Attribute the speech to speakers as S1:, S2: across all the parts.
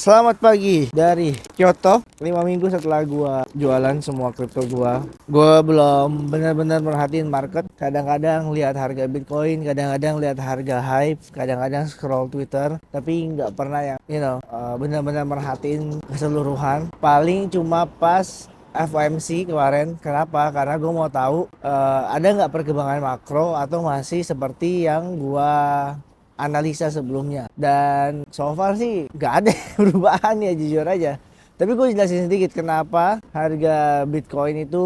S1: Selamat pagi dari Kyoto. 5 minggu setelah gua jualan semua kripto gua belum benar-benar merhatiin market. Kadang-kadang lihat harga Bitcoin, kadang-kadang lihat harga hype, kadang-kadang scroll Twitter, tapi nggak pernah yang benar-benar merhatiin keseluruhan. Paling cuma pas FOMC kemarin. Kenapa? Karena gue mau tahu ada nggak perkembangan makro atau masih seperti yang gua analisa sebelumnya. Dan so far sih nggak ada perubahan ya, jujur aja. Tapi gue jelasin sedikit kenapa harga Bitcoin itu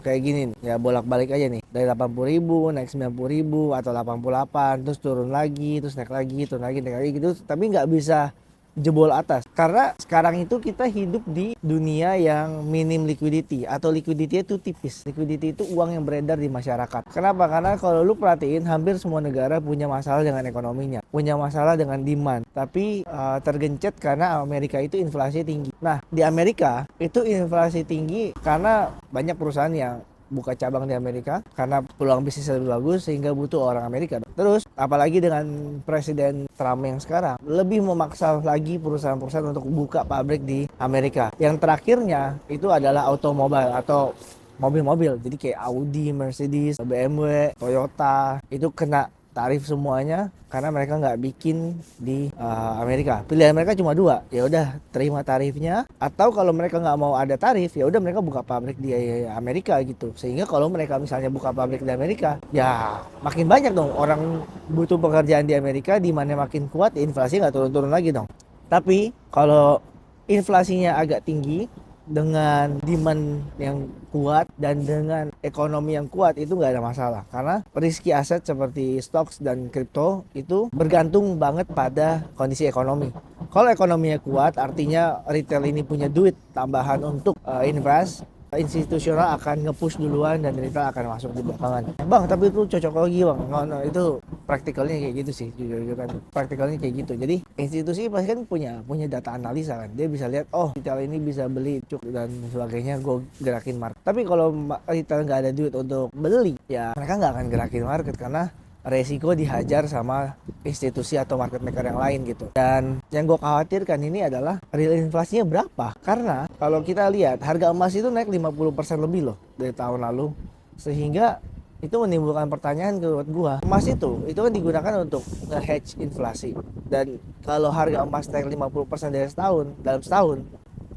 S1: kayak gini nih. Ya bolak-balik aja nih. Dari 80.000 naik 90.000 atau 88, terus turun lagi, terus naik lagi, turun lagi, naik lagi gitu. Tapi nggak bisa jebol atas. Karena sekarang itu kita hidup di dunia yang minim liquidity atau liquidity itu tipis. Liquidity itu uang yang beredar di masyarakat. Kenapa? Karena kalau lu perhatiin hampir semua negara punya masalah dengan ekonominya, punya masalah dengan demand. Tapi tergencet karena Amerika itu inflasi tinggi. Nah, di Amerika itu inflasi tinggi karena banyak perusahaan yang buka cabang di Amerika karena peluang bisnis lebih bagus sehingga butuh orang Amerika. Terus apalagi dengan Presiden Trump yang sekarang lebih memaksa lagi perusahaan-perusahaan untuk buka pabrik di Amerika. Yang terakhirnya itu adalah automobile atau mobil-mobil. Jadi kayak Audi, Mercedes, BMW, Toyota itu kena tarif semuanya karena mereka nggak bikin di Amerika. Pilihan mereka cuma dua, ya udah terima tarifnya, atau kalau mereka nggak mau ada tarif ya udah mereka buka pabrik di Amerika gitu. Sehingga kalau mereka misalnya buka pabrik di Amerika, ya makin banyak dong orang butuh pekerjaan di Amerika, di mana makin kuat ya inflasi nggak turun-turun lagi dong. Tapi kalau inflasinya agak tinggi dengan demand yang kuat dan dengan ekonomi yang kuat itu nggak ada masalah, karena risky aset seperti stocks dan kripto itu bergantung banget pada kondisi ekonomi. Kalau ekonominya kuat artinya retail ini punya duit tambahan untuk invest, institusional akan nge-push duluan dan retail akan masuk di belakangan. Bang, tapi itu cocok lagi bang. No, itu praktikalnya kayak gitu sih, jujur kan. Praktikalnya kayak gitu. Jadi institusi pasti kan punya data analisa kan. Dia bisa lihat, oh retail ini bisa beli cuk dan sebagainya, gue gerakin market. Tapi kalau retail nggak ada duit untuk beli, ya mereka nggak akan gerakin market karena resiko dihajar sama institusi atau market maker yang lain gitu. Dan yang gue khawatirkan ini adalah real inflasinya berapa. Karena kalau kita lihat harga emas itu naik 50% lebih loh dari tahun lalu. Sehingga itu menimbulkan pertanyaan buat gue. Emas itu kan digunakan untuk nge-hedge inflasi. Dan kalau harga emas naik 50% dalam setahun,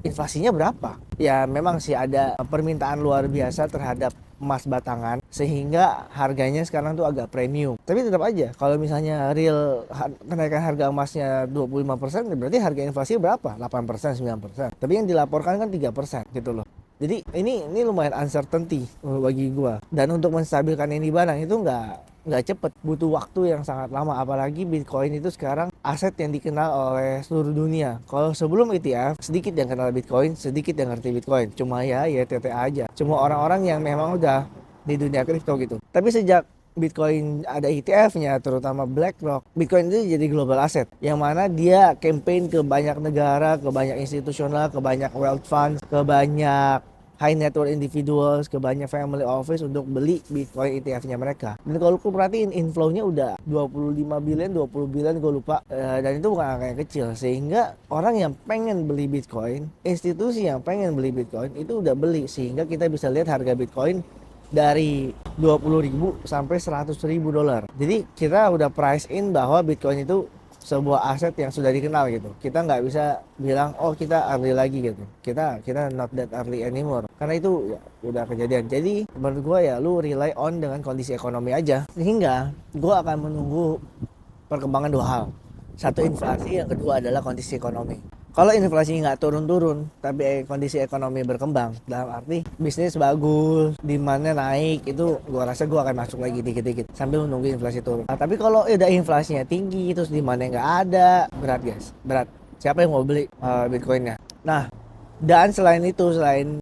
S1: inflasinya berapa? Ya memang sih ada permintaan luar biasa terhadap emas batangan sehingga harganya sekarang tuh agak premium. Tapi tetap aja kalau misalnya real kenaikan harga emasnya 25%, berarti harga inflasi berapa? 8%, 9%. Tapi yang dilaporkan kan 3% gitu loh. Jadi ini lumayan uncertainty bagi gua. Dan untuk menstabilkan ini barang itu nggak cepet, butuh waktu yang sangat lama. Apalagi Bitcoin itu sekarang aset yang dikenal oleh seluruh dunia. Kalau sebelum ETF sedikit yang kenal Bitcoin, sedikit yang ngerti Bitcoin, cuma ya TTA aja, cuma orang-orang yang memang udah di dunia kripto gitu. Tapi sejak Bitcoin ada ETF-nya, terutama BlackRock, Bitcoin itu jadi global asset yang mana dia campaign ke banyak negara, ke banyak institusional, ke banyak wealth funds, ke banyak high net worth individuals, ke banyak family office untuk beli Bitcoin ETF-nya mereka. Dan kalau aku perhatiin inflow-nya udah 25 billion, 20 billion gue lupa. Dan itu bukan angka yang kecil. Sehingga orang yang pengen beli Bitcoin, institusi yang pengen beli Bitcoin itu udah beli. Sehingga kita bisa lihat harga Bitcoin dari 20.000 sampai 100.000 dolar. Jadi kita udah price in bahwa Bitcoin itu sebuah aset yang sudah dikenal gitu. Kita nggak bisa bilang oh kita early lagi gitu. Kita not that early anymore. Karena itu ya, udah kejadian. Jadi menurut gue ya lu rely on dengan kondisi ekonomi aja. Sehingga gue akan menunggu perkembangan dua hal. Satu inflasi, yang kedua adalah kondisi ekonomi. Kalau inflasi nggak turun-turun, tapi kondisi ekonomi berkembang, dalam arti bisnis bagus, demandnya naik, itu gua rasa gua akan masuk lagi dikit-dikit sambil menunggu inflasi turun. Nah, tapi kalau udah inflasinya tinggi, terus demandnya nggak ada, berat guys, berat. Siapa yang mau beli Bitcoinnya? Nah, dan selain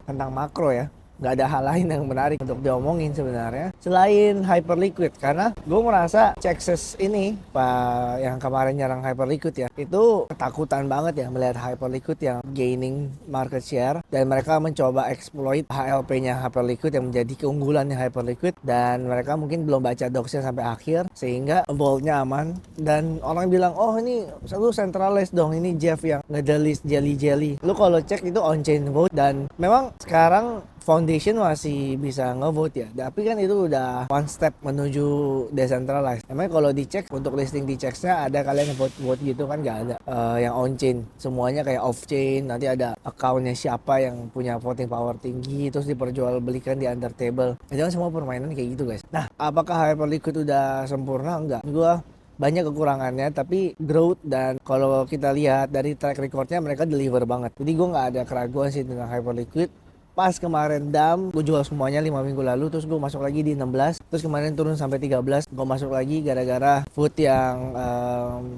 S1: tentang makro ya, nggak ada hal lain yang menarik untuk diomongin sebenarnya selain hyper liquid, karena Gue merasa Texas ini Pak yang kemarin nyerang Hyperliquid ya, itu ketakutan banget ya melihat Hyperliquid yang gaining market share dan mereka mencoba exploit HLP-nya Hyperliquid yang menjadi keunggulannya Hyperliquid, dan mereka mungkin belum baca docsnya sampai akhir sehingga vault-nya aman, dan orang bilang oh ini lu centralized dong, ini Jeff yang ngedelis jelly. Lu kalau cek itu on-chain vote, dan memang sekarang Foundation masih bisa ngevote ya, tapi kan itu udah one step menuju decentralized. Emang kalau dicek untuk listing di checksnya ada kalian vote gitu kan, nggak ada. Yang on chain semuanya kayak off chain, nanti ada accountnya siapa yang punya voting power tinggi terus diperjualbelikan di under table. Itu kan semua permainan kayak gitu guys. Nah, apakah Hyperliquid udah sempurna? Enggak. Gua banyak kekurangannya, tapi growth dan kalau kita lihat dari track recordnya mereka deliver banget. Jadi gue nggak ada keraguan sih tentang Hyperliquid. Pas kemarin dump, gue jual semuanya 5 minggu lalu, terus gue masuk lagi di 16, terus kemarin turun sampai 13, gue masuk lagi gara-gara food yang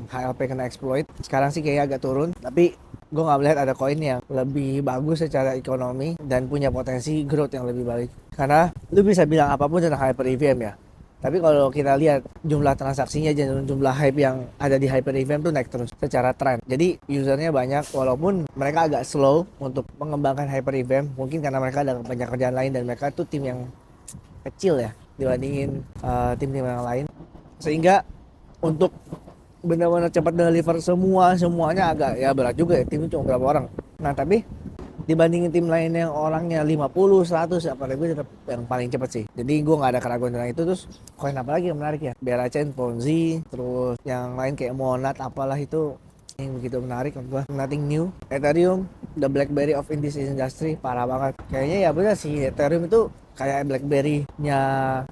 S1: HLP kena exploit. Sekarang sih kayaknya agak turun, tapi gue nggak melihat ada koin yang lebih bagus secara ekonomi dan punya potensi growth yang lebih baik. Karena lu bisa bilang apapun tentang Hyper EVM ya, tapi kalau kita lihat jumlah transaksinya dan jumlah hype yang ada di Hyper EVM tuh naik terus secara tren. Jadi usernya banyak walaupun mereka agak slow untuk mengembangkan Hyper EVM. Mungkin karena mereka ada banyak kerjaan lain dan mereka tuh tim yang kecil ya dibandingin tim-tim yang lain. Sehingga untuk benar-benar cepat deliver semuanya agak ya berat juga ya, tim itu cuma berapa orang. Nah tapi dibandingin tim lain yang orangnya 50, 100, apalagi gue tetap yang paling cepat sih. Jadi gue nggak ada keraguan tentang itu. Terus koin apa lagi yang menarik ya? Berachain, Ponzi, terus yang lain kayak Monad apalah itu yang begitu menarik menurut gue. Nothing new. Ethereum, the BlackBerry of in this industry, parah banget. Kayaknya ya benar sih, Ethereum itu kayak BlackBerry-nya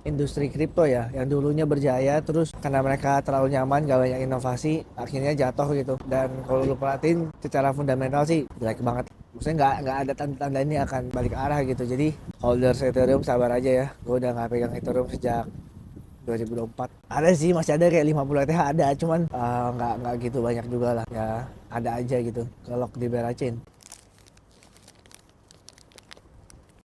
S1: industri kripto ya, yang dulunya berjaya terus karena mereka terlalu nyaman gak banyak inovasi akhirnya jatuh gitu. Dan kalau lu perhatiin secara fundamental sih jelek banget. Maksudnya nggak ada tanda-tanda ini akan balik arah gitu. Jadi holders Ethereum sabar aja ya, gue udah nggak pegang Ethereum sejak 2024. Ada sih, masih ada kayak 50 ETH ada, cuman nggak gitu banyak juga lah ya, ada aja gitu kalau di Berachain.